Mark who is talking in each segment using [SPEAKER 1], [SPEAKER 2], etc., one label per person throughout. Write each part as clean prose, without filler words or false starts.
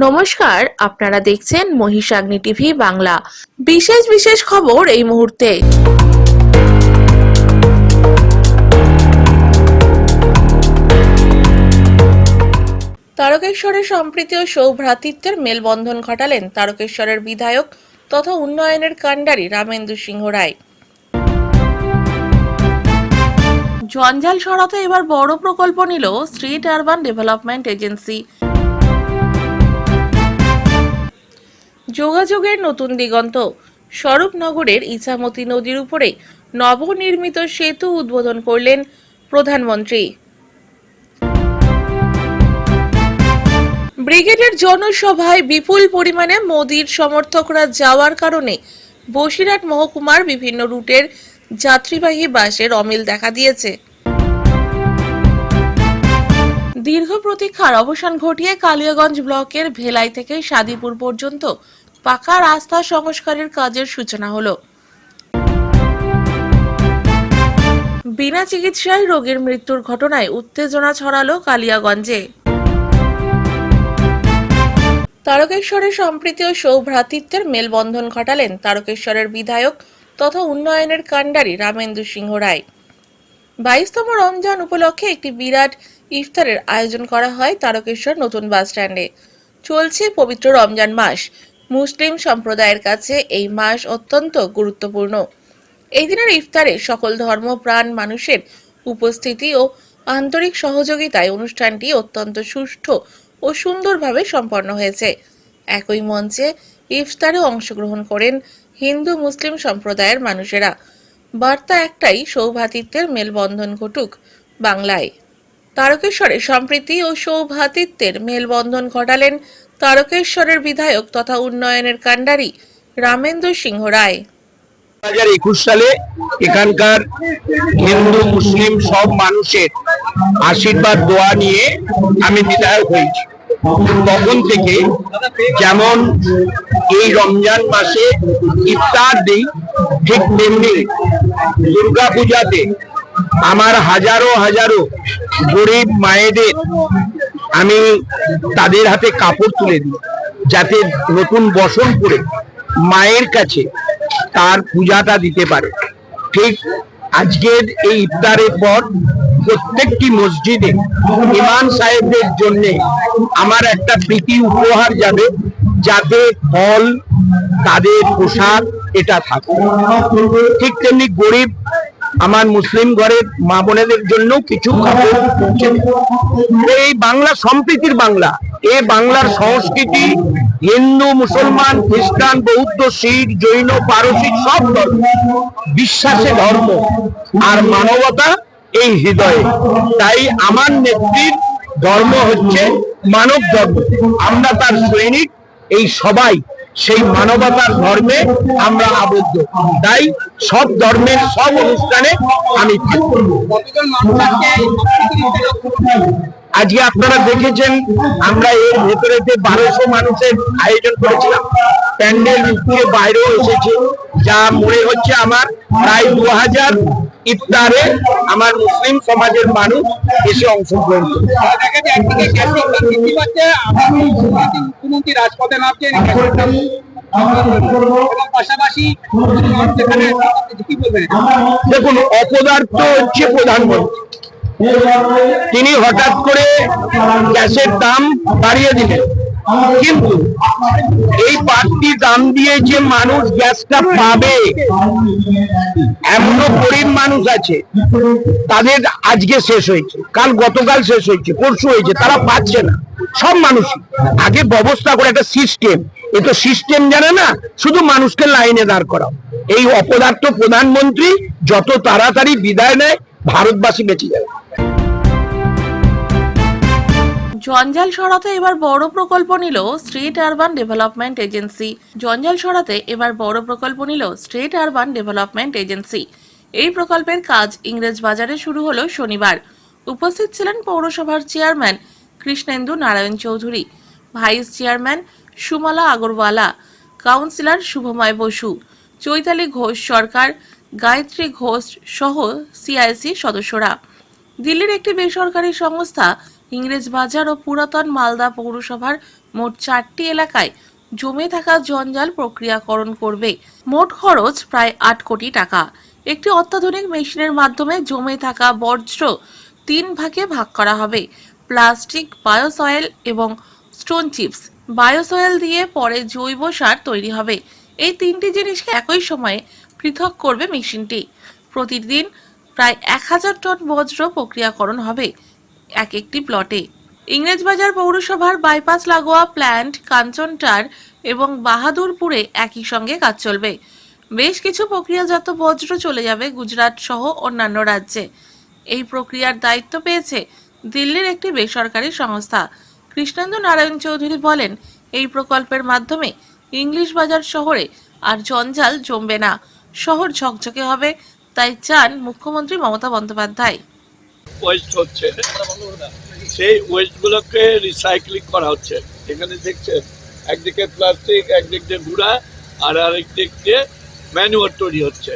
[SPEAKER 1] নমস্কার, আপনারা দেখছেন মহিষাগ্নি টিভি বাংলা। বিশেষ খবর এই মুহূর্তে। তারকেশ্বরে সম্প্রীতি ও সৌভ্রাতৃত্বের মেলবন্ধন ঘটালেন তারকেশ্বরের বিধায়ক তথা উন্নয়নের কাণ্ডারি রামেন্দু সিংহ রায়। জঞ্জাল সরাতে এবার বড় প্রকল্প নিল স্ট্রিট আরবান ডেভেলপমেন্ট এজেন্সি। যোগাযোগের নতুন দিগন্ত। স্বরূপনগরের ইছামতি নদীর উপরে নবনির্মিত সেতু উদ্বোধন করলেন প্রধানমন্ত্রী। ব্রিগেডের জনসভায় বিপুল পরিমাণে মোদির সমর্থকরা যাওয়ার কারণে বসিরহাট মহকুমার বিভিন্ন রুটের যাত্রীবাহী বাসের অমিল দেখা দিয়েছে। দীর্ঘ প্রতীক্ষার অবসান ঘটিয়ে কালিয়াগঞ্জ ব্লকের ভেলাই থেকে সাদিপুর পর্যন্ত পাকা রাস্তা সংস্কারের কাজের সূচনা হলো। বিনা চিকিৎসায় রোগীর মৃত্যুর ঘটনায় উত্তেজনা ছড়ালো কালিয়াগঞ্জে। তারকেশ্বরে সম্প্রীতি ও সৌভ্রাতৃত্বের মেলবন্ধন ঘটালেন তারকেশ্বরের বিধায়ক তথা উন্নয়নের কাণ্ডারি রামেন্দু সিংহ রায়। 22তম রমজান উপলক্ষে একটি বিরাট ইফতারের আয়োজন করা হয় তারকেশ্বর নতুন বাস স্ট্যান্ডে। চলছে পবিত্র রমজান মাস। মুসলিম সম্প্রদায়ের কাছে এই মাস অত্যন্ত গুরুত্বপূর্ণ। এই দিনের ইফতারে সকল ধর্মপ্রাণ মানুষের উপস্থিতি ও আন্তরিক সহযোগিতায় অনুষ্ঠানটি অত্যন্ত সুষ্ঠু ও সুন্দরভাবে সম্পন্ন হয়েছে। একই মঞ্চে ইফতারে অংশগ্রহণ করেন হিন্দু মুসলিম সম্প্রদায়ের মানুষেরা। বার্তা একটাই, সৌভ্রাতৃত্বের মেলবন্ধন ঘটুক বাংলায়। তারকেশ্বরে সম্প্রীতি ও সৌভ্রাতৃত্বের মেলবন্ধন ঘটালেন তারকেশ্বরের বিধায়ক তথা উন্নয়নের কাণ্ডারি রামেন্দু সিংহ রায়।
[SPEAKER 2] 2021 সালে এখানকার হিন্দু মুসলিম সব মানুষের আশীর্বাদ দোয়া নিয়ে আমি বিধায়ক হয়েছি। তখন থেকে যেমন এই রমজান মাসে ইফতার দিই, ঠিক তেমনি দুর্গা পূজাতে আমার হাজারো গরিব মায়েদের আমি তাদের হাতে কাপড় তুলে দিই, যাতে নতুন বসন করে মায়ের কাছে তার পূজাটা দিতে পারে। ঠিক আজকের এই ইফতারের পর প্রত্যেকটি মসজিদে ইমাম সাহেবদের জন্য আমার একটা প্রীতি উপহার যাবে, যাতে ফল, তাদের পোশাক এটা থাকে। ঠিক তেমনি গরিব আমার মুসলিম ঘরের মা বোনেদের জন্য কিছু কাপড় পৌঁছে দেবে। এই বাংলা সম্প্রীতির বাংলা, এই বাংলার সংস্কৃতি হিন্দু মুসলমান খ্রিস্টান বৌদ্ধ শিখ জৈন পারসিক সব ধর্ম, বিশ্বাসে ধর্ম আর মানবতা এই হৃদয়ে। তাই আমার নেত্রীর ধর্ম হচ্ছে মানব ধর্ম, আমরা তার সৈনিক। এই সবাই সেই মানবতার ধর্মে আমরা আবদ্ধ, তাই সব ধর্মের সব অনুষ্ঠানে আমি থাকব। আজকে আপনারা দেখেছেন আমরা এর ভেতরে 1200 মানুষের আয়োজন করেছিলাম। প্যান্ডেল থেকে বাইরেও এসেছে, যা মনে হচ্ছে আমার প্রায় 2000 ইফতারে আমার মুসলিম সমাজের মানুষ এসে অংশগ্রহণ করে। রাজপথে নামছেন, পাশাপাশি দেখুন, অপদার্থ হচ্ছে প্রধানমন্ত্রী। তিনি হঠাৎ করে গ্যাসের দাম বাড়িয়ে দিলেন, কিন্তু এই বাড়তি দাম দিয়ে যে মানুষ গ্যাসটা পাবে, এমনও গরিব মানুষ আছে তাদের আজকে শেষ হয়েছে, গতকাল শেষ হয়েছে, পরশু হয়েছে, তারা পাচ্ছে না। সব মানুষ আগে ব্যবস্থা করে একটা সিস্টেম, এ তো সিস্টেম জানে না, শুধু মানুষকে লাইনে দাঁড় করাও। এই অপদার্থ প্রধানমন্ত্রী যত তাড়াতাড়ি বিদায় নেয়, ভারতবাসী বেঁচে যাবে।
[SPEAKER 1] জঞ্জাল সরাতে এবার বড় প্রকল্প নিল স্ট্রিট আরবান ডেভেলপমেন্ট এজেন্সি। জঞ্জাল সরাতে এবার বড় প্রকল্প নিল স্ট্রিট আরবান ডেভেলপমেন্ট এজেন্সি। এই প্রকল্পের কাজ ইংরেজ বাজারে শুরু হলো শনিবার। উপস্থিত ছিলেন পৌরসভার chairman Krishnendu Narayan Chowdhury, vice chairman Sumala Agarwala, councillor Shubhamoy Basu, Chaitali Ghosh Sarkar, Gayatri Ghosh সহ সিআইসি সদস্যরা। দিল্লির একটি বেসরকারি সংস্থা ইংরেজ বাজার ও পুরাতন মালদা পৌরসভার মোট 4টি এলাকায় জমে থাকা জঞ্জাল প্রক্রিয়াকরণ করবে। মোট খরচ প্রায় 8 কোটি টাকা। একটি অত্যাধুনিক মেশিনের মাধ্যমে জমে থাকা বর্জ্য 3 ভাগে ভাগ করা হবে। প্লাস্টিক, বায়োসয়েল এবং স্টোন চিপস। বায়োসয়েল দিয়ে পরে জৈব সার তৈরি হবে। এই 3টি জিনিসকে একই সময়ে পৃথক করবে মেশিনটি। প্রতিদিন প্রায় 1000 টন বর্জ্য প্রক্রিয়াকরণ হবে একটি প্লটে। ইংরেজবাজার পৌরসভার বাইপাস লাগোয়া প্ল্যান্ট, কাঞ্চনটার এবং বাহাদুরপুরে একই সঙ্গে কাজ চলবে। বেশ কিছু প্রক্রিয়াজাত বর্জ্য চলে যাবে গুজরাট সহ অন্যান্য রাজ্যে। এই প্রক্রিয়ার দায়িত্ব পেয়েছে দিল্লির একটি বেসরকারি সংস্থা। কৃষ্ণেন্দু নারায়ণ চৌধুরী বলেন, এই প্রকল্পের মাধ্যমে ইংলিশ বাজার শহরে আর জঞ্জাল জমবে না, শহর ঝকঝকে হবে। তাই চান মুখ্যমন্ত্রী মমতা বন্দ্যোপাধ্যায়।
[SPEAKER 3] ওয়েস্ট হচ্ছে সেই ওয়েস্টগুলোকে রিসাইক্লিং করা হচ্ছে। এখানে দেখছেন একদিকে প্লাস্টিক, একদিক দিয়ে গুঁড়া, আর আরেক দিক দিয়ে ম্যানুয়ার তৈরি হচ্ছে।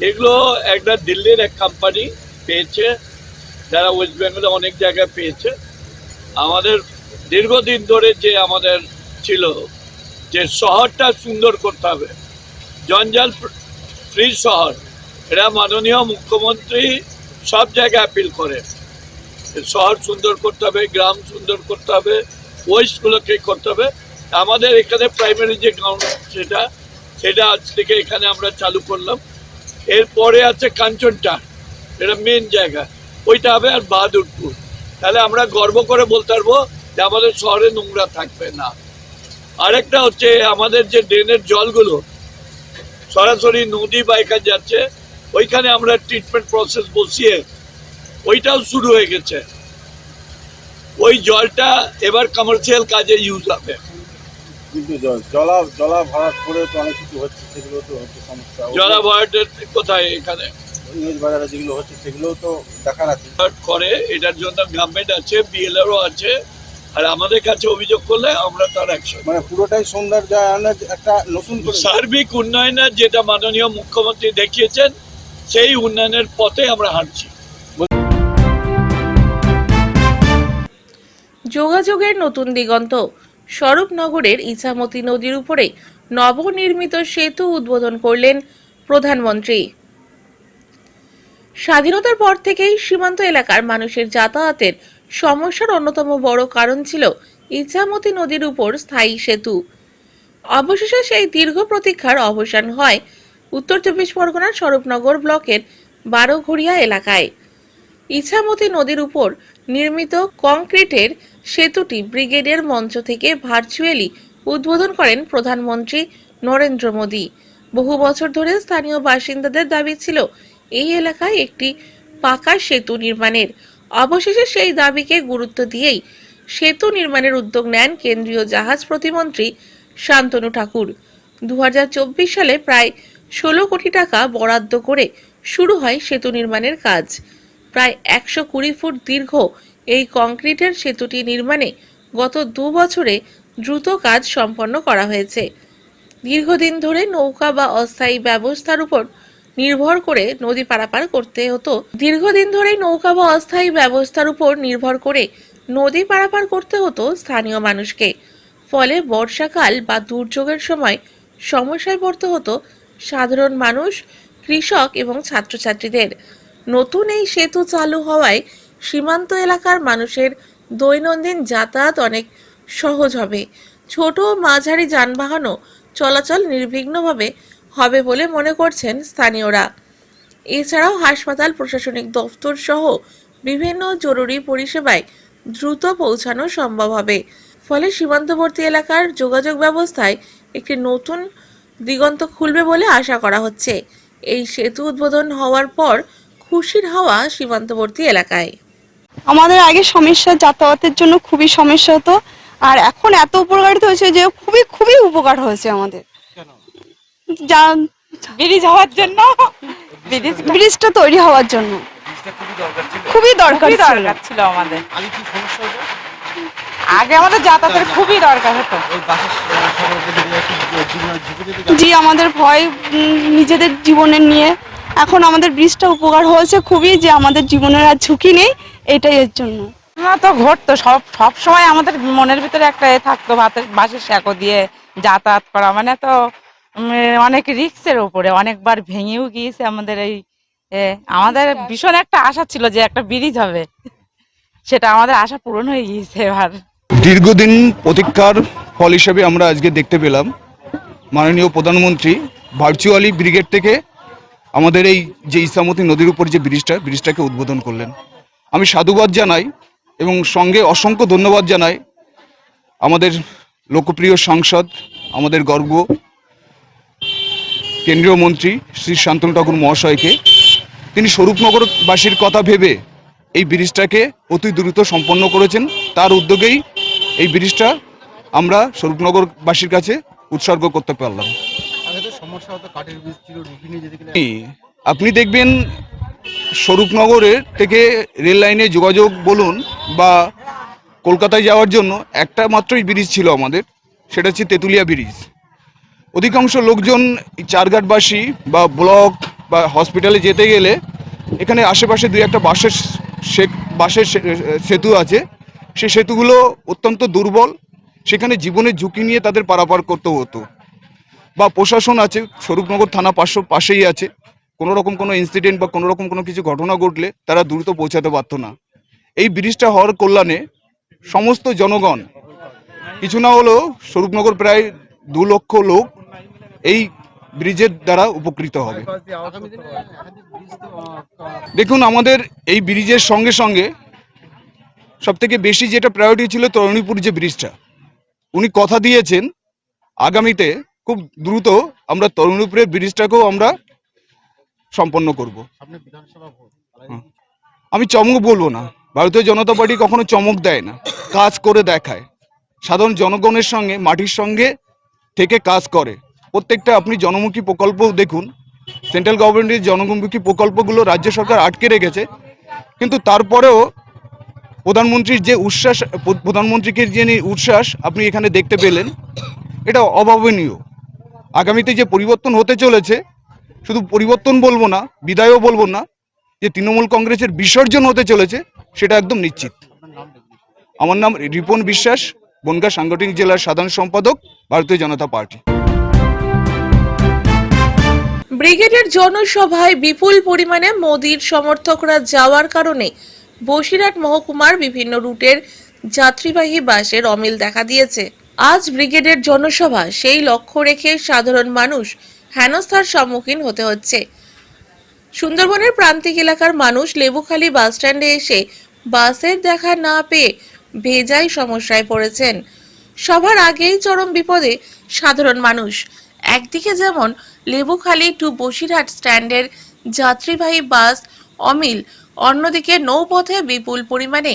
[SPEAKER 3] এগুলো একটা দিল্লির এক কোম্পানি পেয়েছে, যারা ওয়েস্ট বেঙ্গলে অনেক জায়গায় পেয়েছে। আমাদের দীর্ঘদিন ধরে যে আমাদের ছিল যে শহরটা সুন্দর করতে হবে, জঞ্জাল ফ্রি শহর, এরা মাননীয় মুখ্যমন্ত্রী সব জায়গায় আপিল করে। শহর সুন্দর করতে হবে, গ্রাম সুন্দর করতে হবে, ওয়েস্টগুলোকে করতে হবে। আমাদের এখানে প্রাইমারি যে গ্রাউন্ড সেটা আজ থেকে এখানে আমরা চালু করলাম। এরপরে আছে কাঞ্চনটার, এটা মেন জায়গা, ওইটা হবে, আর বাহাদুরপুর। তাহলে আমরা গর্ব করে বলতে পারবো যে আমাদের শহরে নোংরা থাকবে না। আরেকটা হচ্ছে আমাদের যে ড্রেনের জলগুলো সরাসরি নদী বাইকা যাচ্ছে, ওইখানে আমরা ট্রিটমেন্ট প্রসেস বসিয়ে ওইটাও শুরু হয়ে গেছে। ওই জলটা এবার কমার্শিয়াল কাজে ইউজ হবে।
[SPEAKER 4] কিন্তু জলা ভরাট করে তো অনেক কিছু হচ্ছে, সেগুলো তো হচ্ছে সমস্যা।
[SPEAKER 3] জলা ভরাটের কোথায়? এখানে
[SPEAKER 4] ইংরেজ বাজারে যেগুলো হচ্ছে সেগুলোও তো দেখার আছে।
[SPEAKER 3] করে এটার জন্য গভর্নমেন্ট আছে, বিএলআরও আছে, আর আমাদের কাছে অভিযোগ করলে আমরা তার অ্যাকশন।
[SPEAKER 4] মানে পুরোটাই সৌন্দর্যায়নের একটা নতুন
[SPEAKER 3] সার্বিক উন্নয়নের যেটা মাননীয় মুখ্যমন্ত্রী দেখিয়েছেন, সেই উন্নয়নের পথে আমরা হাঁটছি।
[SPEAKER 1] যোগাযোগের নতুন দিগন্ত। স্বরূপনগরের ইছামতি নদীর উপরে নবনির্মিত সেতু উদ্বোধন করলেন প্রধানমন্ত্রী। স্বাধীনতার পর থেকেই সীমান্ত এলাকার মানুষের যাতায়াতের সমস্যার অন্যতম বড় কারণ ছিল ইছামতি নদীর উপর স্থায়ী সেতু। অবশেষে সেই দীর্ঘ প্রতীক্ষার অবসান হয় উত্তর চব্বিশ পরগনার স্বরূপনগর ব্লকের বারোঘড়িয়া এলাকায়। ইছামতি নদীর উপর নির্মিত কংক্রিটের সেতুটি ব্রিগেডের মঞ্চ থেকে ভার্চুয়ালি উদ্বোধন করেন প্রধানমন্ত্রী নরেন্দ্র মোদী। বহু বছর ধরে স্থানীয় বাসিন্দাদের দাবি ছিল এই এলাকায় একটি পাকা সেতু নির্মাণের। অবশেষে সেই দাবিকে গুরুত্ব দিয়েই সেতু নির্মাণের উদ্যোগ নেন কেন্দ্রীয় জাহাজ প্রতিমন্ত্রী শান্তনু ঠাকুর। 2024 সালে প্রায় 16 কোটি টাকা বরাদ্দ করে শুরু হয় সেতু নির্মাণের কাজ। প্রায় 120 ফুট দীর্ঘ এই কংক্রিটের সেতুটি নির্মাণে গত 2 বছরে দ্রুত কাজ সম্পন্ন করা হয়েছে। দীর্ঘদিন ধরে নৌকা বা অস্থায়ী ব্যবস্থার উপর নির্ভর করে নদী পারাপার করতে হতো স্থানীয় মানুষকে। ফলে বর্ষাকাল বা দুর্যোগের সময় সমস্যায় পড়তে হতো সাধারণ মানুষ, কৃষক এবং ছাত্রছাত্রীদের। নতুন এই সেতু চালু হওয়ায় সীমান্ত এলাকার মানুষের দৈনন্দিন যাতায়াত অনেক সহজ হবে। ছোট ও মাঝারি যানবাহনও চলাচল নির্বিঘ্নভাবে হবে বলে মনে করছেন স্থানীয়রা। এছাড়াও হাসপাতাল, প্রশাসনিক দফতর সহ বিভিন্ন জরুরি পরিষেবায় দ্রুত পৌঁছানো সম্ভব হবে। ফলে সীমান্তবর্তী এলাকার যোগাযোগ ব্যবস্থায় একটি নতুন দিগন্ত খুলবে বলে আশা করা হচ্ছে। এই সেতু উদ্বোধন হওয়ার পর খুশির হাওয়া সীমান্তবর্তী এলাকায়।
[SPEAKER 5] আমাদের আগে সমস্যা, যাতায়াতের জন্য খুবই সমস্যা হতো, আর এখন এত উপকারিত হয়েছে যে খুবই খুবই উপকার হয়েছে আমাদের।
[SPEAKER 6] ব্রিজ হওয়ার জন্য,
[SPEAKER 5] ব্রিজটা তৈরি হওয়ার জন্য খুবই দরকার
[SPEAKER 6] ছিল আমাদের। আগে আমাদের যাতায়াতের খুবই দরকার হতো।
[SPEAKER 5] জি, আমাদের ভয় নিজেদের জীবনের নিয়ে। এখন আমাদের ব্রিজটা উপকার হয়েছে খুবই, যে আমাদের জীবনের আর ঝুঁকি নেই, এটাই এর জন্য।
[SPEAKER 6] না তো ঘটতো, সব সময় আমাদের মনের ভিতরে একটা থাকতো, বাঁশের স্যাকো দিয়ে যাতায়াত করা মানে তো অনেক রিস্কের উপরে, অনেকবার ভেঙেও গিয়েছে আমাদের এই আমাদের ভীষণ একটা আশা ছিল যে একটা ব্রিজ হবে, সেটা আমাদের আশা পূরণ হয়ে গিয়েছে এবার।
[SPEAKER 7] দীর্ঘদিন প্রতীক্ষার ফল হিসেবে আমরা আজকে দেখতে পেলাম মাননীয় প্রধানমন্ত্রী ভার্চুয়ালি ব্রিগেড থেকে আমাদের এই যে ইসামতি নদীর উপর যে ব্রিজটাকে উদ্বোধন করলেন। আমি সাধুবাদ জানাই এবং সঙ্গে অসংখ্য ধন্যবাদ জানাই আমাদের লোকপ্রিয় সাংসদ, আমাদের গর্ব কেন্দ্রীয় মন্ত্রী শ্রী শান্তনু ঠাকুর মহাশয়কে। তিনি স্বরূপনগরবাসীর কথা ভেবে এই ব্রিজটাকে অতি দ্রুত সম্পন্ন করেছেন। তার উদ্যোগেই এই ব্রিজটা আমরা স্বরূপনগরবাসীর কাছে উৎসর্গ করতে পারলাম। আপনি দেখবেন স্বরূপনগরের থেকে রেল লাইনে যোগাযোগ বলুন বা কলকাতায় যাওয়ার জন্য একটা মাত্রই ব্রিজ ছিল আমাদের, সেটা হচ্ছে তেঁতুলিয়া ব্রিজ। অধিকাংশ লোকজন চারঘাটবাসী বা ব্লক বা হসপিটালে যেতে গেলে এখানে আশেপাশে দুই একটা বাঁশের সেতু আছে, সেই সেতুগুলো অত্যন্ত দুর্বল, সেখানে জীবনের ঝুঁকি নিয়ে তাদের পারাপার করতে হতো। বা প্রশাসন আছে, স্বরূপনগর থানা পাশেই আছে, কোনো রকম কোনো ইনসিডেন্ট বা কোনো রকম কোনো কিছু ঘটনা ঘটলে তারা দ্রুত পৌঁছাতে পারতো না। এই ব্রিজটা হওয়ার কল্যাণে সমস্ত জনগণ, কিছু না হলেও স্বরূপনগর প্রায় 2 লক্ষ লোক এই ব্রিজের দ্বারা উপকৃত হবে। দেখুন, আমাদের এই ব্রিজের সঙ্গে সঙ্গে সবথেকে বেশি যেটা প্রায়োরিটি ছিল তরুণীপুর যে ব্রিজটা, উনি কথা দিয়েছেন আগামীতে খুব দ্রুত আমরা তরুণীপুরের ব্রিজটাকেও আমরা সম্পন্ন করব। আমি চমক বলবো না, ভারতীয় জনতা পার্টি কখনো চমক দেয় না, কাজ করে দেখায়। সাধারণ জনগণের সঙ্গে, মাটির সঙ্গে থেকে কাজ করে। প্রত্যেকটা আপনি জনমুখী প্রকল্প দেখুন, সেন্ট্রাল গভর্নমেন্টের জনমুখী প্রকল্পগুলো রাজ্য সরকার আটকে রেখেছে, কিন্তু তারপরেও প্রধানমন্ত্রীর যে উচ্ছ্বাস, প্রধানমন্ত্রীকে যে উচ্ছ্বাস আপনি এখানে দেখতে পেলেন, এটা অভাবনীয়। আগামীতে যে পরিবর্তন হতে চলেছে, শুধু পরিবর্তন বলবো না, বিদায়ও বলবো না, যে তৃণমূল কংগ্রেসের বিসর্জন হতে চলেছে সেটা একদম নিশ্চিত। আমার নাম রিপন বিশ্বাস, বনগাঁ সাংগঠনিক জেলার সাধারণ সম্পাদক, ভারতীয় জনতা পার্টি।
[SPEAKER 1] ব্রিগেডের জনসভায় বিপুল পরিমাণে মোদির সমর্থকরা যাওয়ার কারণে বসিরহাট মহকুমার বিভিন্ন রুটের যাত্রীবাহী বাসের অমিল দেখা দিয়েছে। আজ ব্রিগেডের জনসভা, সেই লক্ষ্য রেখে সাধারণ মানুষ হেনস্থার সম্মুখীন হতে হচ্ছে। সুন্দরবনের প্রান্তিক এলাকার মানুষ লেবুখালী বাস স্ট্যান্ডে এসে বাসের দেখা না পেয়ে বেজায় সমস্যায় পড়েছেন। সবার আগেই চরম বিপদে সাধারণ মানুষ। একদিকে যেমন লেবুখালী টু বসিরহাট স্ট্যান্ডের যাত্রীবাহী বাস অমিল, অন্যদিকে নৌপথে বিপুল পরিমাণে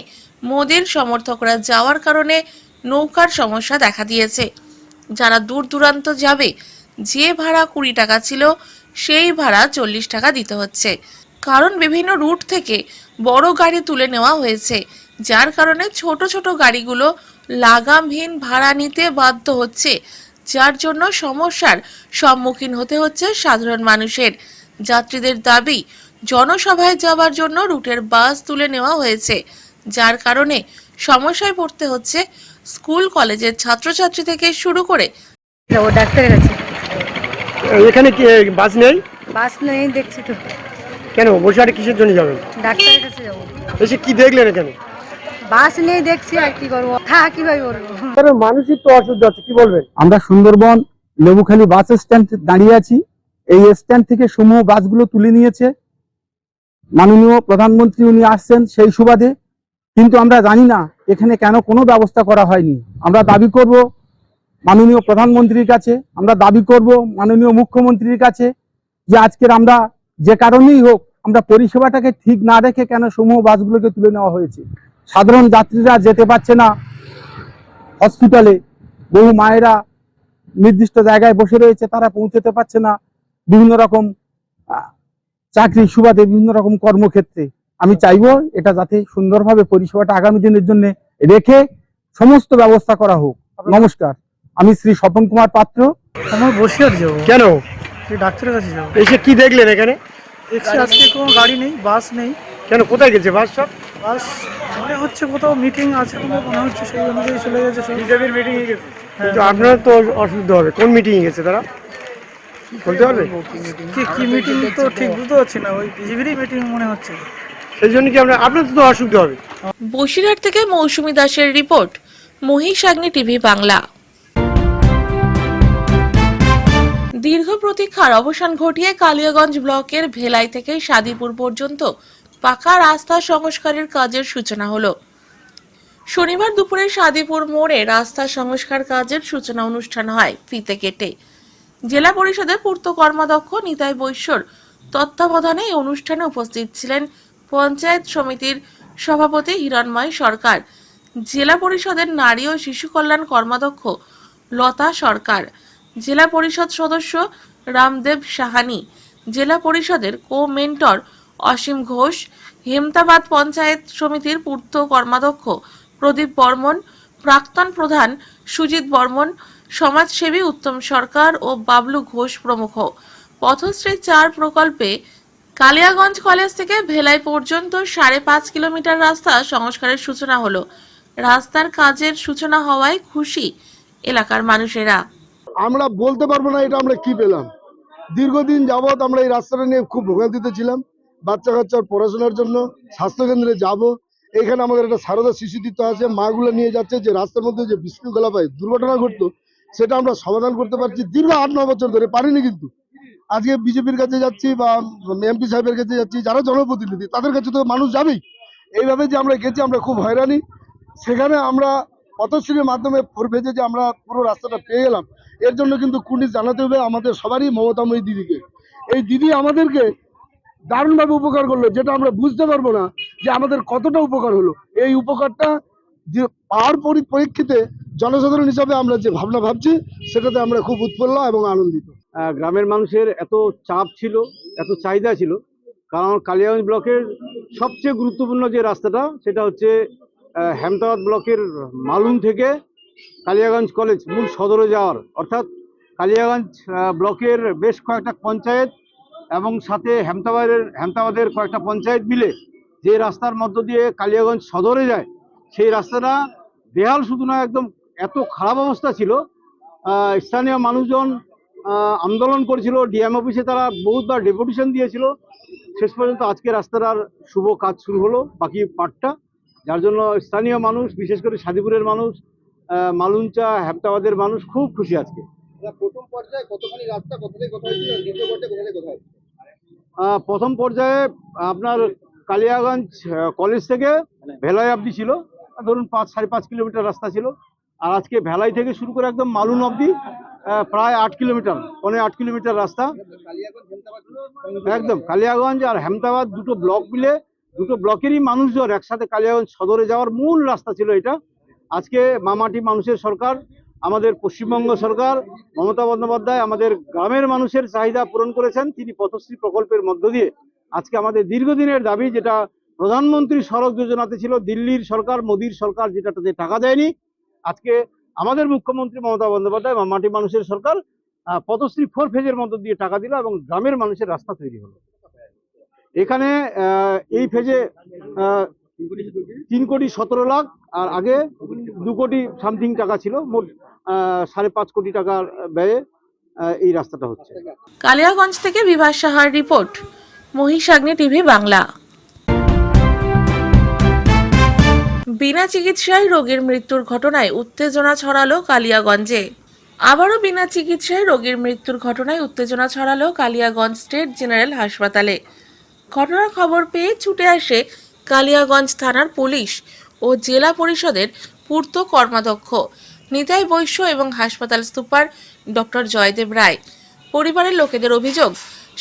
[SPEAKER 1] মোদির সমর্থকরা যাওয়ার কারণে নৌকার সমস্যা দেখা দিয়েছে। যারা দূর দূরান্ত যাবে, যে ভাড়া 20 টাকা ছিল সেই ভাড়া 40 টাকা দিতে হচ্ছে, কারণ বিভিন্ন রুট থেকে বড় গাড়ি তুলে নেওয়া হয়েছে, যার কারণে ছোট ছোট গাড়িগুলো লাগামহীন ভাড়া নিতে বাধ্য হচ্ছে, যার জন্য সমস্যার সম্মুখীন হতে হচ্ছে সাধারণ মানুষের। যাত্রীদের দাবি, জনসভায় যাওয়ার জন্য রুটের বাস তুলে নেওয়া হয়েছে, যার কারণে সমস্যায় পড়তে হচ্ছে স্কুল কলেজের ছাত্রছাত্রী থেকে শুরু করে।
[SPEAKER 8] যাবো ডাক্তারের কাছে।
[SPEAKER 9] এখানে কি বাস নেই?
[SPEAKER 8] বাস নেই দেখছি তো।
[SPEAKER 9] কেন বসিরহাটে কিসের জন্য যাবেন?
[SPEAKER 8] ডাক্তারের কাছে যাবো।
[SPEAKER 9] এসে কি দেখলেন এখানে?
[SPEAKER 8] বাস নেই দেখছি, আর কি করবো, কিভাবে বলবো।
[SPEAKER 9] মানুষই তো অসুবিধা হচ্ছে, কি বলবেন?
[SPEAKER 10] আমরা সুন্দরবন লেবুখালী বাস স্ট্যান্ড দাঁড়িয়ে আছি। এই স্ট্যান্ড থেকে সমূহ বাসগুলো তুলে নিয়েছে মাননীয় প্রধানমন্ত্রী, উনি আসছেন সেই সুবাদে, কিন্তু আমরা জানি না এখানে কেন কোনো ব্যবস্থা করা হয়নি। আমরা দাবি করব মাননীয় প্রধানমন্ত্রীর কাছে, আমরা দাবি করব মাননীয় মুখ্যমন্ত্রীর কাছে, যে আজকের আমরা যে কারণেই হোক, আমরা পরিষেবাটাকে ঠিক না রেখে কেন সমূহ বাসগুলোকে তুলে নেওয়া হয়েছে। সাধারণ যাত্রীরা যেতে পারছে না হসপিটালে, বহু মায়েরা নির্দিষ্ট জায়গায় বসে রয়েছে, তারা পৌঁছতে পারছে না বিভিন্ন রকম চাকরির সুবাদে, বিভিন্ন রকম কর্মক্ষেত্রে। আমি চাইবো এটা যাতে সুন্দরভাবে পরিষেবাটা আগামী দিনের জন্য রেখে সমস্ত ব্যবস্থা করা হোক। নমস্কার, আমি শ্রী স্বপন কুমার পাত্র।
[SPEAKER 9] আমার বসিরহাট যাবো।
[SPEAKER 10] কেন?
[SPEAKER 9] ডাক্তারের কাছে যাবো।
[SPEAKER 10] এসে কি দেখলেন এখানে?
[SPEAKER 9] আজকে কোনো গাড়ি নেই, বাস নেই।
[SPEAKER 10] কেন, কোথায় গেছে বাস? সব
[SPEAKER 9] বাস মনে হচ্ছে কোথাও মিটিং আছে বলে মনে হচ্ছে, সেই অনুযায়ী চলে গেছে। বিজেপির মিটিং এ গেছে, কিন্তু আপনারা তো অসুবিধা হবে। কোন মিটিং এ গেছে তারা বলতে পারবে? কি মিটিং তো ঠিক বুঝতে পারছি না, ওই বিজেপিরই মিটিং মনে হচ্ছে। সেই জন্য কি আপনার তো অসুবিধা হবে।
[SPEAKER 1] বসিরহাট থেকে মৌসুমী দাসের রিপোর্ট, মহিষাগ্নি টিভি বাংলা। দীর্ঘ প্রতীক্ষার অবসান ঘটিয়ে কালিয়াগঞ্জ ব্লকের ভেলাই থেকে সাদিপুর পর্যন্ত পাকা রাস্তা সংস্কারের কাজের সূচনা হলো। শনিবার দুপুরে সাদিপুর মোড়ে রাস্তা সংস্কার কাজের সূচনা অনুষ্ঠান হয় ফিতে কেটে। জেলা পরিষদের পূর্ত কর্মাধ্যক্ষ নিতাই বৈশ্যর তত্ত্বাবধানে এই অনুষ্ঠানে উপস্থিত ছিলেন পঞ্চায়েত সমিতির সভাপতি হিরণময় সরকার, জেলা পরিষদের নারী ও শিশু কল্যাণ কর্মাধ্যক্ষ লতা সরকার, জেলা পরিষদ সদস্য রামদেব সাহানি, জেলা পরিষদের কো-মেন্টর অসীম ঘোষ, হেমতাবাদ পঞ্চায়েত সমিতির পূর্ত কর্মাধ্যক্ষ প্রদীপ বর্মন, প্রাক্তন প্রধান সুজিত বর্মন, সমাজসেবী উত্তম সরকার ও বাবলু ঘোষ প্রমুখ। পথশ্রী 4 প্রকল্পে কালিয়াগঞ্জ কলেজ থেকে ভেলাই পর্যন্ত 5.5 কিলোমিটার রাস্তা সংস্কারের সূচনা হলো। রাস্তার কাজের সূচনা হওয়ায় খুশি এলাকার মানুষেরা।
[SPEAKER 11] আমরা বলতে পারবো না এটা আমরা কি পেলাম। দীর্ঘদিন যাবৎ আমরা এই রাস্তাটা নিয়ে খুব ভোগান্তিতে ছিলাম। বাচ্চা কাচ্চার পড়াশোনার জন্য স্বাস্থ্যকেন্দ্রে যাব, এখানে আমাদের একটা সারদা শিশুতীর্থ আছে, মাগুলো নিয়ে যাচ্ছে, যে রাস্তার মধ্যে যে বিশৃঙ্খলা পায় দুর্ঘটনা ঘটতো সেটা আমরা সমাধান করতে পারছি দীর্ঘ 8-9 বছর ধরে, পারিনি। কিন্তু আজকে বিজেপির কাছে যাচ্ছি বা এমপি সাহেবের কাছে যাচ্ছি, যারা জনপ্রতিনিধি তাদের কাছে তো মানুষ যাবেই। এইভাবে যে আমরা গেছি আমরা খুব হয়রানি। সেখানে আমরা পথশ্রীর মাধ্যমে 4 ফেজে যে আমরা পুরো রাস্তাটা পেয়ে গেলাম, এর জন্য কিন্তু কুর্নিশ জানাতে হবে আমাদের সবারই, মমতাময়ী দিদিকে। এই দিদি আমাদেরকে দারুণভাবে উপকার করলো, যেটা আমরা বুঝতে পারবো না যে আমাদের কতটা উপকার হলো। এই উপকারটা যে পাওয়ার পরীক্ষিতে জনসাধারণ হিসাবে আমরা যে ভাবনা ভাবছি সেটাতে আমরা খুব উৎফুল্ল এবং আনন্দিত।
[SPEAKER 4] গ্রামের মানুষের এত চাপ ছিল, এত চাহিদা ছিল, কারণ কালিয়াগঞ্জ ব্লকের সবচেয়ে গুরুত্বপূর্ণ যে রাস্তাটা সেটা হচ্ছে হেমতাবাদ ব্লকের মালুন থেকে কালিয়াগঞ্জ কলেজ মূল সদরে যাওয়ার, অর্থাৎ কালিয়াগঞ্জ ব্লকের বেশ কয়েকটা পঞ্চায়েত এবং সাথে হেমতাবাদের কয়েকটা পঞ্চায়েত মিলে যে রাস্তার মধ্য দিয়ে কালিয়াগঞ্জ সদরে যায়, সেই রাস্তাটা বেহাল শুধু না, একদম এত খারাপ অবস্থা ছিল। স্থানীয় মানুষজন আন্দোলন করেছিল, ডিএম অফিসে তারা বহুতবার ডেপুটেশন দিয়েছিল। শেষ পর্যন্ত আজকে রাস্তাটার শুভ কাজ শুরু হলো বাকি পার্টটা, যার জন্য স্থানীয় মানুষ, বিশেষ করে সাদিপুরের মানুষ, মালুনচা হেমতাবাদের মানুষ খুব খুশি আজকে।
[SPEAKER 11] প্রথম পর্যায়ে কতখানি রাস্তা কোথা থেকে কোথায় ছিল, দ্বিতীয় পর্যায়ে কোথা থেকে কোথায়?
[SPEAKER 4] প্রথম পর্যায়ে আপনার কালিয়াগঞ্জ কলেজ থেকে ভেলাই অবধি ছিল, ধরুন 5-5.5 কিলোমিটার রাস্তা ছিল। আর আজকে ভেলাই থেকে শুরু করে একদম মালুন অবধি প্রায় 8 কিলোমিটার, 8 কিলোমিটার রাস্তা। একদম কালিয়াগঞ্জ আর হেমতাবাদ দুটো ব্লক মিলে, দুটো ব্লকেরই মানুষজন একসাথে কালিয়াগঞ্জ সদরে যাওয়ার মূল রাস্তা ছিল এটা। আজকে মামাটি মানুষের সরকার, আমাদের পশ্চিমবঙ্গ সরকার, মমতা বন্দ্যোপাধ্যায় আমাদের গ্রামের মানুষের চাহিদা পূরণ করেছেন। তিনি পথশ্রী প্রকল্পের মধ্য দিয়ে আজকে আমাদের দীর্ঘদিনের দাবি, যেটা প্রধানমন্ত্রী সড়ক যোজনাতে ছিল, দিল্লির সরকার, মোদীর সরকার যেটাতে টাকা দেয়নি, আজকে আমাদের মুখ্যমন্ত্রী মমতা বন্দ্যোপাধ্যায় মামাটি মানুষের সরকার পথশ্রী 4 ফেজের মধ্য দিয়ে টাকা দিল এবং গ্রামের মানুষের রাস্তা তৈরি হলো। এখানে এই ফেজে 3,17,00,000 আর আগে 2 কোটি সামথিং টাকা ছিল, মোট 5.5 কোটি টাকার ব্যয়ে এই রাস্তাটা হচ্ছে।
[SPEAKER 1] কালিয়াগঞ্জ থেকে বিভাস সাহার রিপোর্ট, মহিষাগ্নি টিভি বাংলা। বিনা চিকিৎসায় রোগীর মৃত্যুর ঘটনায় উত্তেজনা ছড়ালো কালিয়াগঞ্জে। আবারও বিনা চিকিৎসায় রোগীর মৃত্যুর ঘটনায় উত্তেজনা ছড়ালো কালিয়াগঞ্জ স্টেট জেনারেল হাসপাতালে। ঘটনার খবর পেয়ে ছুটে আসে কালিয়াগঞ্জ থানার পুলিশ ও জেলা পরিষদের পূর্ত কর্মাধ্যক্ষ নিতাই বৈশ্য এবং হাসপাতাল সুপার ডক্টর জয়দেব রায়। পরিবারের লোকেদের অভিযোগ,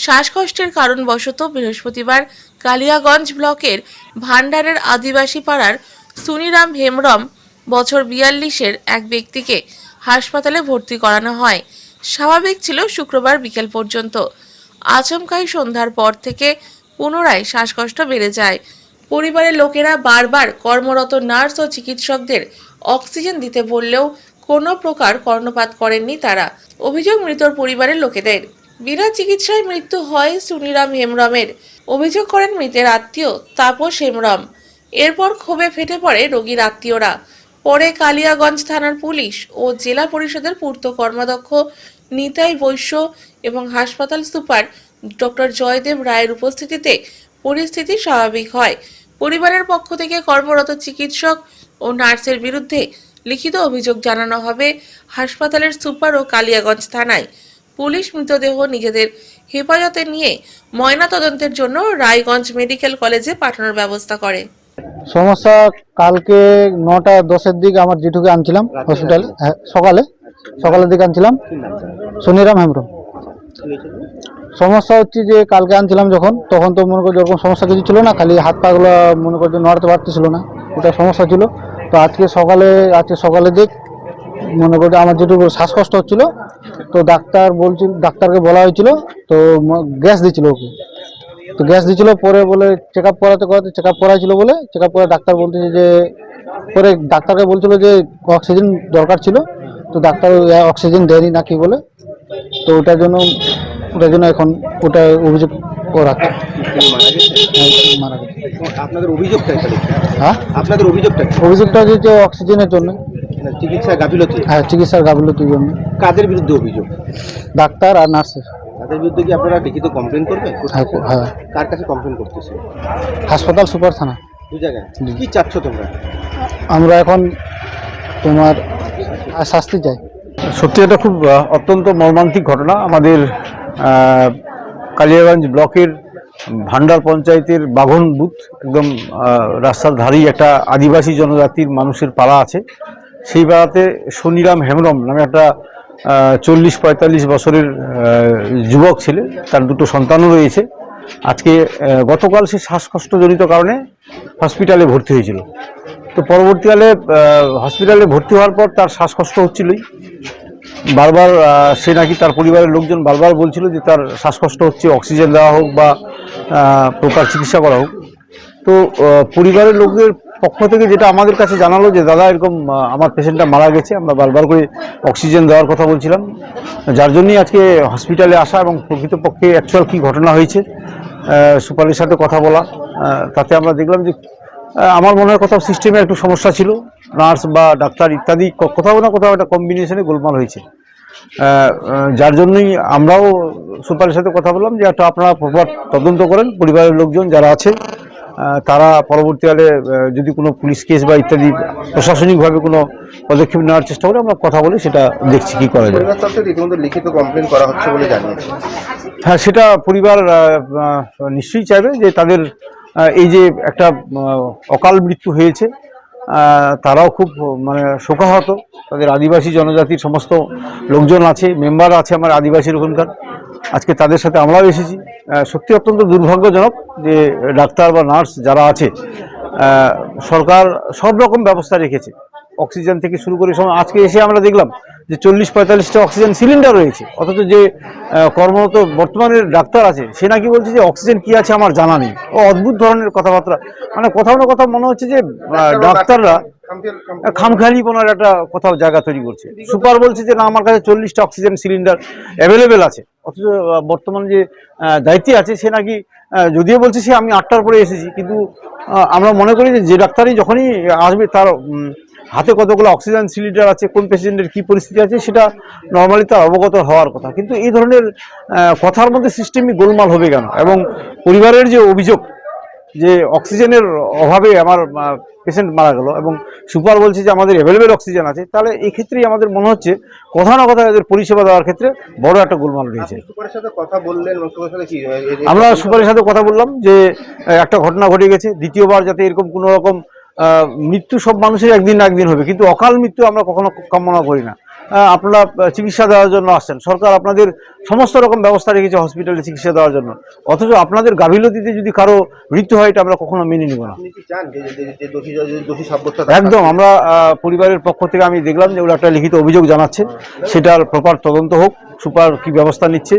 [SPEAKER 1] শ্বাসকষ্টের কারণবশত বৃহস্পতিবার কালিয়াগঞ্জ ব্লকের ভান্ডারের আদিবাসী পাড়ার সুনিরাম হেমব্রম বছর 42-এর এক ব্যক্তিকে হাসপাতালে ভর্তি করানো হয়। স্বাভাবিক ছিল শুক্রবার বিকেল পর্যন্ত। আচমকাই সন্ধ্যার পর থেকে পুনরায় শ্বাসকষ্ট বেড়ে যায়। পরিবারের লোকেরা বারবার কর্মরত নার্স ও চিকিৎসকদের অক্সিজেন দিতে বললেও কোনো প্রকার কর্ণপাত করেননি তারা। অভিযোগ মৃতর পরিবারের লোকেদের। বিনা চিকিৎসায় মৃত্যু হয় সুনিরাম হেমব্রমের। অভিযোগ করেন মৃতের আত্মীয় তাপস হেমব্রম। এরপর ক্ষোভে ফেটে পড়ে রোগীর আত্মীয়রা। পরে কালিয়াগঞ্জ থানার পুলিশ ও জেলা পরিষদের পূর্ত কর্মাধ্যক্ষ নিতাই বৈশ্য এবং হাসপাতাল সুপার ডক্টর জয়দেব রায়ের উপস্থিতিতে পরিস্থিতি স্বাভাবিক হয়। পরিবারের পক্ষ থেকে কর্মরত চিকিৎসক ও নার্সের বিরুদ্ধে লিখিত অভিযোগ জানানো হবে হাসপাতালের সুপার ও কালিয়াগঞ্জ থানায়। পুলিশ মৃতদেহ নিজেদের হেফাজতে নিয়ে ময়নাতদন্তের জন্য রায়গঞ্জ মেডিকেল কলেজে পাঠানোর ব্যবস্থা করে।
[SPEAKER 10] সমস্যা কালকে 9:10-এর দিকে আমার জেঠুকে আনছিলাম হসপিটালে, সকালের দিকে আনছিলাম, সুনিরাম হেমব্রম। সমস্যা হচ্ছে যে কালকে আনছিলাম তখন তো মনে করছি ওরকম সমস্যা কিছু ছিল না, খালি হাত পাগুলো মনে করছি নড়াতে পারতেছিল না, ওটা সমস্যা ছিল। তো আজকে সকালে মনে করছি আমার যেটুকু শ্বাসকষ্ট হচ্ছিল, তো ডাক্তারকে বলা হয়েছিল, তো গ্যাস দিয়েছিল ওকে, তো গ্যাস দিয়েছিল। পরে বলে চেক আপ করাইছিল বলে চেক আপ করে ডাক্তার বলতেছে যে, পরে ডাক্তারকে বলছিল যে অক্সিজেন দরকার ছিল, তো ডাক্তার অক্সিজেন দেয়নি না কি বলে, তো ওটার জন্য এখন ওটা অভিযোগ রাখছে। মারা গেছে।
[SPEAKER 12] আপনাদের অভিযোগটা
[SPEAKER 10] হ্যাঁ,
[SPEAKER 12] আপনাদের
[SPEAKER 10] অভিযোগটা হচ্ছে অক্সিজেনের জন্য,
[SPEAKER 12] চিকিৎসার গাফিলতি।
[SPEAKER 10] হ্যাঁ, চিকিৎসার গাফিলতির জন্য।
[SPEAKER 12] কাদের বিরুদ্ধে অভিযোগ?
[SPEAKER 10] ডাক্তার আর নার্সের।
[SPEAKER 12] তাদের বিরুদ্ধে কি আপনারা লিখিত কমপ্লেন করবেন?
[SPEAKER 10] হ্যাঁ।
[SPEAKER 12] কার কাছে কমপ্লেন করতেছে?
[SPEAKER 10] হাসপাতাল সুপার থানা।
[SPEAKER 12] দু জায়গায়। কি চাচ্ছ তোমরা?
[SPEAKER 10] আমরা এখন তোমার শাস্তি চাই।
[SPEAKER 4] সত্যি এটা খুব অত্যন্ত মর্মান্তিক ঘটনা। আমাদের কালিয়াগঞ্জ ব্লকের ভান্ডার পঞ্চায়েতের বাঘন বুথ, একদম রাস্তার ধারেই একটা আদিবাসী জনজাতির মানুষের পাড়া আছে। সেই পাড়াতে সুনিরাম হেমব্রম নামে একটা 40-45 বছরের যুবক ছেলে, তার দুটো সন্তানও রয়েছে। আজকে গতকাল সে শ্বাসকষ্টজনিত কারণে হসপিটালে ভর্তি হয়েছিল। তো পরবর্তীকালে হসপিটালে ভর্তি হওয়ার পর তার শ্বাসকষ্ট হচ্ছিলই, বারবার সে নাকি তার পরিবারের লোকজন বারবার বলছিল যে তার শ্বাসকষ্ট হচ্ছে, অক্সিজেন দেওয়া হোক বা প্রকার চিকিৎসা করা হোক। তো পরিবারের লোকদের পক্ষ থেকে যেটা আমাদের কাছে জানালো যে দাদা এরকম আমার পেশেন্টটা মারা গেছে, আমরা বারবার করে অক্সিজেন দেওয়ার কথা বলছিলাম, যার জন্যই আজকে হসপিটালে আসা এবং প্রকৃতপক্ষে অ্যাকচুয়াল কী ঘটনা হয়েছে সুপারের সাথে কথা বলা। তাতে আমরা দেখলাম যে আমার মনে হয় কোথাও সিস্টেমে একটু সমস্যা ছিল, নার্স বা ডাক্তার ইত্যাদি কোথাও না কোথাও একটা কম্বিনেশনে গোলমাল হয়েছে, যার জন্যই আমরাও সুপারের সাথে কথা বললাম যে একটা আপনারা প্রপার তদন্ত করেন, পরিবারের লোকজন যারা আছে তারা পরবর্তীকালে যদি কোনো পুলিশ কেস বা ইত্যাদি প্রশাসনিকভাবে কোনো পদক্ষেপ নেওয়ার চেষ্টা করে আমরা কথা বলি, সেটা দেখছি কি করা যায়।
[SPEAKER 12] লিখিত কমপ্লেন করা হচ্ছে বলে জানিয়েছে।
[SPEAKER 4] হ্যাঁ, সেটা পরিবার নিশ্চয়ই চাইবে যে তাদের এই যে একটা অকাল মৃত্যু হয়েছে, তারাও খুব মানে শোকাহত। তাদের আদিবাসী জনজাতির সমস্ত লোকজন আছে, মেম্বার আছে আমার আদিবাসীর ওখানকার, আজকে তাদের সাথে আমরাও এসেছি। সত্যি অত্যন্ত দুর্ভাগ্যজনক যে ডাক্তার বা নার্স যারা আছে, সরকার সব রকম ব্যবস্থা রেখেছে, অক্সিজেন থেকে শুরু করে আজকে এসে আমরা দেখলাম যে 40-45টা অক্সিজেন সিলিন্ডার রয়েছে, অথচ যে কর্মরত বর্তমানের ডাক্তার আছে সে নাকি বলছে যে অক্সিজেন কি আছে আমার জানা নেই। ও অদ্ভুত ধরনের কথাবার্তা, মানে কোথাও না কোথাও মনে হচ্ছে যে ডাক্তাররা খামখেয়ালিপনার একটা কোথাও জায়গা তৈরি করছে। সুপার বলছে যে না আমার কাছে 40টা অক্সিজেন সিলিন্ডার অ্যাভেলেবেল আছে, অথচ বর্তমান যে দায়িত্বে আছে সে নাকি যদিও বলছে সে আমি 8টার পরে এসেছি, কিন্তু আমরা মনে করি যে ডাক্তারই যখনই আসবে তার হাতে কতগুলো অক্সিজেন সিলিন্ডার আছে, কোন পেশেন্টের কী পরিস্থিতি আছে সেটা নর্মালি তার অবগত হওয়ার কথা। কিন্তু এই ধরনের কথার মধ্যে সিস্টেমই গোলমাল হবে কেন? এবং পরিবারের যে অভিযোগ যে অক্সিজেনের অভাবে আমার পেশেন্ট মারা গেল এবং সুপার বলছে যে আমাদের অ্যাভেলেবেল অক্সিজেন আছে, তাহলে এই ক্ষেত্রেই আমাদের মনে হচ্ছে কোথাও না কোথাও এদের পরিষেবা দেওয়ার ক্ষেত্রে বড় একটা গোলমাল রয়েছে। আমরা সুপারের সাথে কথা বললাম যে একটা ঘটনা ঘটে গেছে, দ্বিতীয়বার যাতে এরকম কোনো রকম মৃত্যু, সব মানুষের একদিন না একদিন হবে, কিন্তু অকাল মৃত্যু আমরা কখনো কামনা করি না। আপনারা চিকিৎসা দেওয়ার জন্য আসছেন, সরকার আপনাদের সমস্ত রকম ব্যবস্থা রেখেছে হসপিটালে চিকিৎসা দেওয়ার জন্য, অথচ আপনাদের গাফিলতিতে যদি কারো মৃত্যু হয় এটা আমরা কখনো মেনে নিব না। একদম, আমরা পরিবারের পক্ষ থেকে আমি দেখলাম যে ওরা একটা লিখিত অভিযোগ জানাচ্ছে, সেটার প্রপার তদন্ত হোক, সুপার কি ব্যবস্থা নিচ্ছে,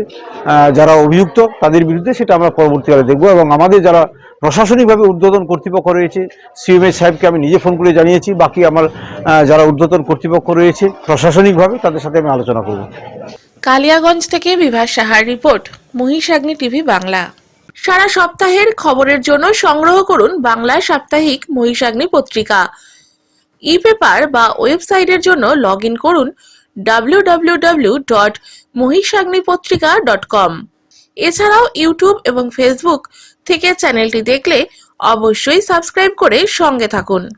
[SPEAKER 4] যারা অভিযুক্ত তাদের বিরুদ্ধে সেটা আমরা পরবর্তীকালে দেখব। এবং আমাদের যারা প্রশাসনিকভাবে ঊর্ধ্বতন কর্তৃপক্ষ রয়েছে, সিএমএ সাহেবকে আমি নিজে ফোন করে জানিয়েছি, বাকি আমার যারা ঊর্ধ্বতন কর্তৃপক্ষ রয়েছে প্রশাসনিকভাবে তাদের সাথে আমি আলোচনা করব।
[SPEAKER 1] কালিয়াগঞ্জ থেকে বিভাস সাহার রিপোর্ট, মহিষাগ্নি টিভি বাংলা। সারা সপ্তাহের খবরের জন্য সংগ্রহ করুন বাংলা সাপ্তাহিক মহিষাগ্নি পত্রিকা। ই-পেপার বা ওয়েবসাইটের জন্য লগ ইন করুন www.mohisagnipotrika.com। এছাড়াও ইউটিউব এবং ফেসবুক থেকে চ্যানেলটি দেখলে অবশ্যই সাবস্ক্রাইব করে সঙ্গে থাকুন।